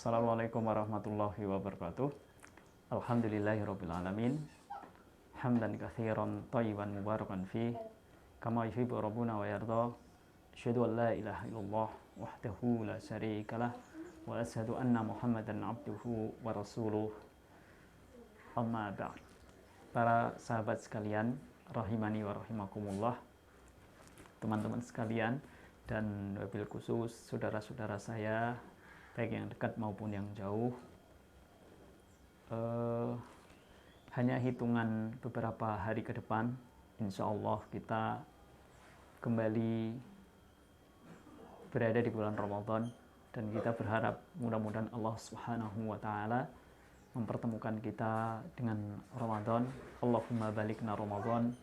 Assalamualaikum warahmatullahi wabarakatuh. Alhamdulillahirabbil alamin. Hamdan katsiran thayyiban mubarakan fih kama yuhibbu rabbuna wa yarda. Asyhadu an la ilaha illallah wahdahu la syarikalah wa asyhadu anna Muhammadan abduhu wa rasuluh. Amma ba'd. Para sahabat sekalian, rahimani wa rahimakumullah. Teman-teman sekalian dan wabil khusus saudara-saudara saya baik yang dekat maupun yang jauh, hanya hitungan beberapa hari ke depan insya Allah kita kembali berada di bulan Ramadan, dan kita berharap mudah-mudahan Allah Subhanahu wa Ta'ala mempertemukan kita dengan Ramadan. Allahumma balikna Ramadan,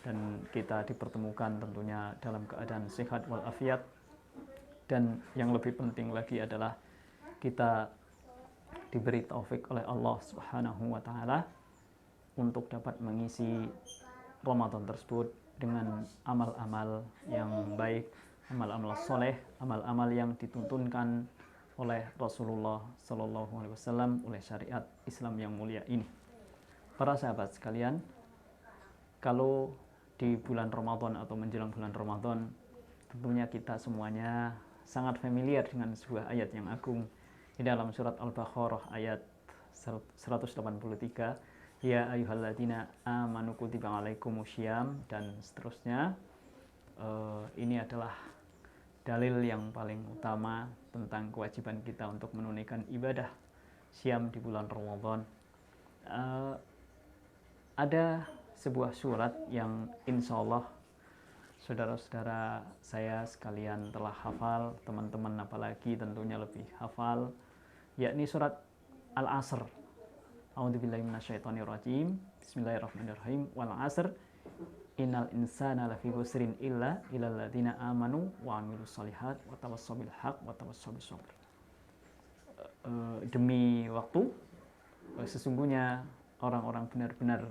dan kita dipertemukan tentunya dalam keadaan sehat walafiat, dan yang lebih penting lagi adalah kita diberi taufik oleh Allah Subhanahu wa Ta'ala untuk dapat mengisi Ramadan tersebut dengan amal-amal yang baik, amal-amal soleh, amal-amal yang dituntunkan oleh Rasulullah Sallallahu Alaihi Wasallam, oleh syariat Islam yang mulia ini. Para sahabat sekalian, kalau di bulan Ramadan atau menjelang bulan Ramadan, tentunya kita semuanya sangat familiar dengan sebuah ayat yang agung di dalam surat Al-Baqarah ayat 183, ya ayyuhalladzina amanu kutiba alaikumusyyam, dan seterusnya. Ini adalah dalil yang paling utama tentang kewajiban kita untuk menunaikan ibadah syam di bulan Ramadan. Ada sebuah surat yang insya Allah saudara-saudara saya sekalian telah hafal, teman-teman apalagi tentunya lebih hafal, yakni surat Al-Asr. A'udzubillahi minasyaitonirrajim. Bismillahirrahmanirrahim. Wal 'asr innal insana lafi khusrin illa illal ladzina amanu wa 'amilus shalihat wa tawassaw bil haqq wa tawassaw bis sabr. Demi waktu, sesungguhnya orang-orang benar-benar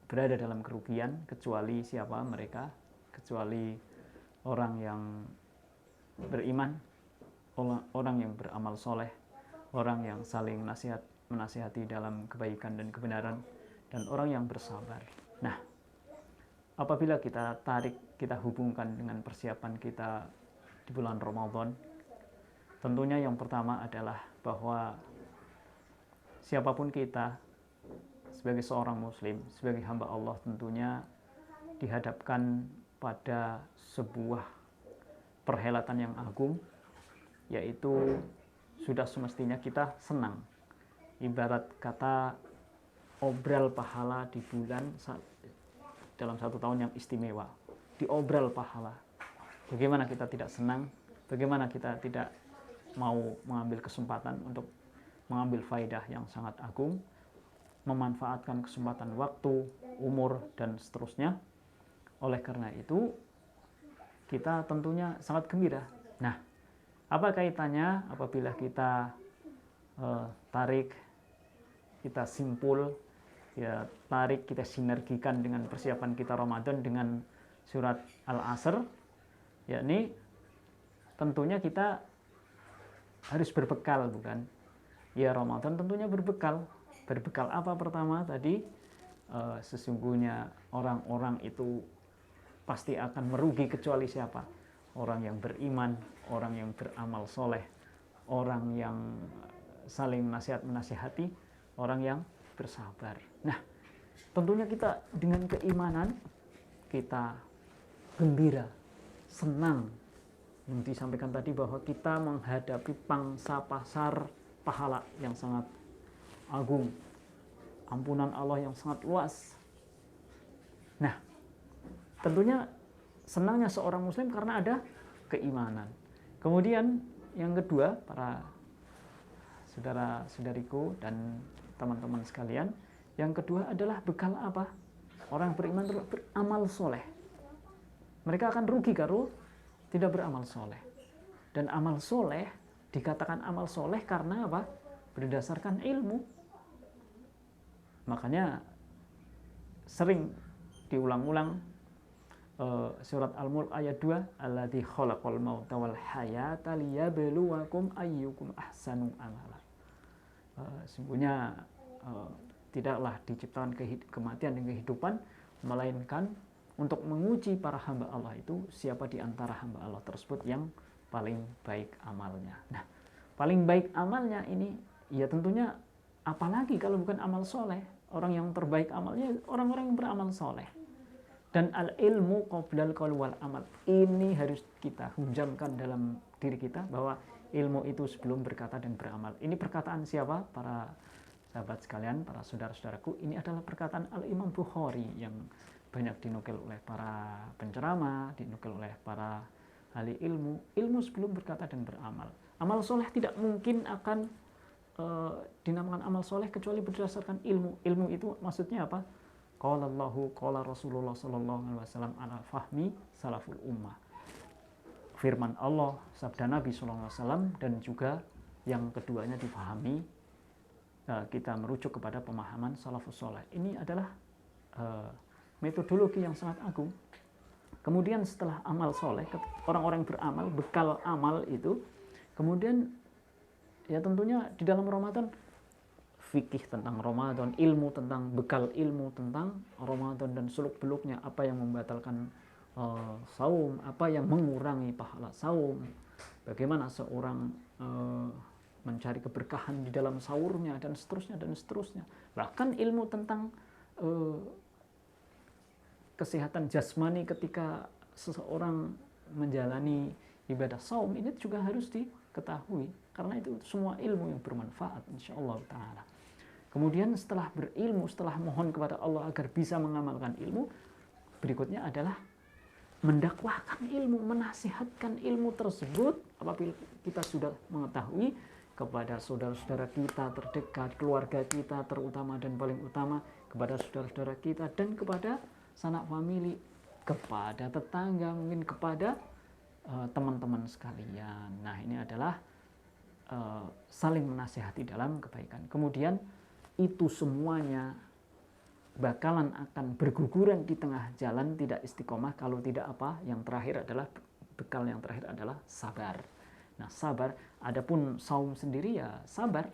berada dalam kerugian, kecuali siapa mereka? Kecuali orang yang beriman, orang yang beramal soleh, orang yang saling menasihati dalam kebaikan dan kebenaran, dan orang yang bersabar. Nah, apabila kita kita hubungkan dengan persiapan kita di bulan Ramadan, tentunya yang pertama adalah bahwa siapapun kita sebagai seorang muslim, sebagai hamba Allah, tentunya dihadapkan pada sebuah perhelatan yang agung, yaitu sudah semestinya kita senang. Ibarat kata obral pahala di bulan dalam satu tahun yang istimewa, diobral pahala. Bagaimana kita tidak senang? Bagaimana kita tidak mau mengambil kesempatan untuk mengambil faidah yang sangat agung, memanfaatkan kesempatan waktu, umur, dan seterusnya. Oleh karena itu, kita tentunya sangat gembira. Nah, apa kaitannya apabila kita tarik, kita simpul, kita sinergikan dengan persiapan kita Ramadan dengan surat Al-Asr, yakni tentunya kita harus berbekal, bukan? Ya, Ramadan tentunya berbekal. Berbekal apa pertama tadi? Sesungguhnya orang-orang itu pasti akan merugi kecuali siapa? Orang yang beriman, orang yang beramal soleh, orang yang saling menasihati, orang yang bersabar. Nah, tentunya kita dengan keimanan, kita gembira, senang. Yang disampaikan tadi bahwa kita menghadapi pangsa pasar pahala yang sangat agung, ampunan Allah yang sangat luas. Nah, tentunya senangnya seorang muslim karena ada keimanan. Kemudian yang kedua, para saudara-saudariku dan teman-teman sekalian, yang kedua adalah bekal apa? Orang beriman beramal soleh. Mereka akan rugi kalau tidak beramal soleh. Dan amal soleh dikatakan amal soleh karena apa? Berdasarkan ilmu. Makanya sering diulang-ulang surat Al-Mulk ayat 2, alladzi khalaqal mauta wal hayata liyabluwakum ayyukum ahsanu amala. Sungguhnya tidaklah diciptakan kematian dan kehidupan, melainkan untuk menguji para hamba Allah itu siapa di antara hamba Allah tersebut yang paling baik amalnya. Nah, paling baik amalnya ini ya tentunya apalagi kalau bukan amal soleh. Orang yang terbaik amalnya orang-orang yang beramal soleh. Dan al-ilmu qoblal qaul wal amal. Ini harus kita hujamkan dalam diri kita bahwa ilmu itu sebelum berkata dan beramal. Ini perkataan siapa? Para sahabat sekalian, para saudara-saudaraku. Ini adalah perkataan Al-Imam Bukhari yang banyak dinukil oleh para penceramah, dinukil oleh para ahli ilmu. Ilmu sebelum berkata dan beramal. Amal soleh tidak mungkin akan dinamakan amal soleh kecuali berdasarkan ilmu. Ilmu itu maksudnya apa? Qala Allahu qala Rasulullah sallallahu alaihi wasallam ala fahmi salaful ummah. Firman Allah, sabda Nabi sallallahu alaihi wasallam, dan juga yang keduanya difahami, kita merujuk kepada pemahaman salafus saleh. Ini adalah metodologi yang sangat agung. Kemudian setelah amal soleh, orang-orang beramal, bekal amal itu, kemudian ya tentunya di dalam Ramadan fikih tentang Ramadan, ilmu tentang bekal ilmu tentang Ramadan dan seluk-beluknya, apa yang membatalkan saum, apa yang mengurangi pahala saum, bagaimana seorang mencari keberkahan di dalam sahurnya dan seterusnya dan seterusnya. Bahkan ilmu tentang kesehatan jasmani ketika seseorang menjalani ibadah saum ini juga harus diketahui, karena itu semua ilmu yang bermanfaat insyaallah ta'ala. Kemudian setelah berilmu, setelah mohon kepada Allah agar bisa mengamalkan ilmu, berikutnya adalah mendakwahkan ilmu, menasihatkan ilmu tersebut apabila kita sudah mengetahui kepada saudara-saudara kita terdekat, keluarga kita terutama dan paling utama, kepada saudara-saudara kita dan kepada sanak famili, kepada tetangga, mungkin kepada teman-teman sekalian. Nah, ini adalah saling menasihati dalam kebaikan. Kemudian itu semuanya bakalan akan berguguran di tengah jalan, tidak istiqomah kalau tidak apa? Yang terakhir adalah bekal yang terakhir adalah sabar. Nah, sabar, adapun saum sendiri ya sabar,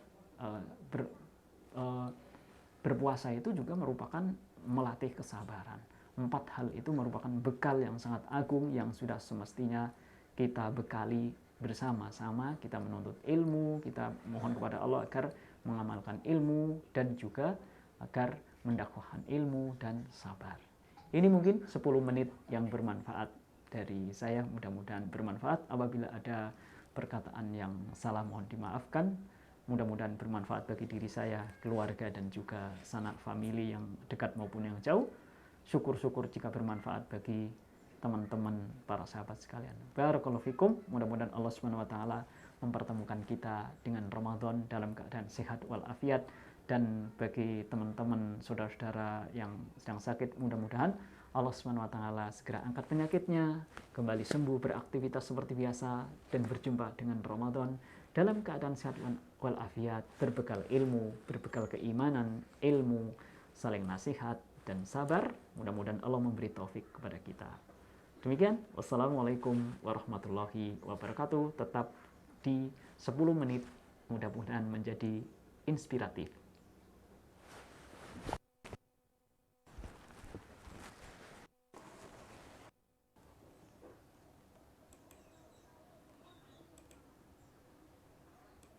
berpuasa itu juga merupakan melatih kesabaran. 4 hal itu merupakan bekal yang sangat agung yang sudah semestinya kita bekali bersama-sama. Kita menuntut ilmu, kita mohon kepada Allah agar mengamalkan ilmu dan juga agar mendakwahkan ilmu dan sabar. Ini mungkin 10 menit yang bermanfaat dari saya, mudah-mudahan bermanfaat. Apabila ada perkataan yang salah mohon dimaafkan. Mudah-mudahan bermanfaat bagi diri saya, keluarga dan juga sanak famili yang dekat maupun yang jauh. Syukur-syukur jika bermanfaat bagi teman-teman para sahabat sekalian. Barakallahu fikum. Mudah-mudahan Allah Subhanahu wa taala mempertemukan kita dengan Ramadan dalam keadaan sehat walafiat, dan bagi teman-teman saudara-saudara yang sedang sakit, mudah-mudahan Allah Subhanahu wa taala segera angkat penyakitnya, kembali sembuh, beraktivitas seperti biasa dan berjumpa dengan Ramadan dalam keadaan sehat walafiat, berbekal ilmu, berbekal keimanan, ilmu, saling nasihat dan sabar. Mudah-mudahan Allah memberi taufik kepada kita. Demikian, wassalamualaikum warahmatullahi wabarakatuh. Tetap di 10 menit, mudah-mudahan menjadi inspiratif.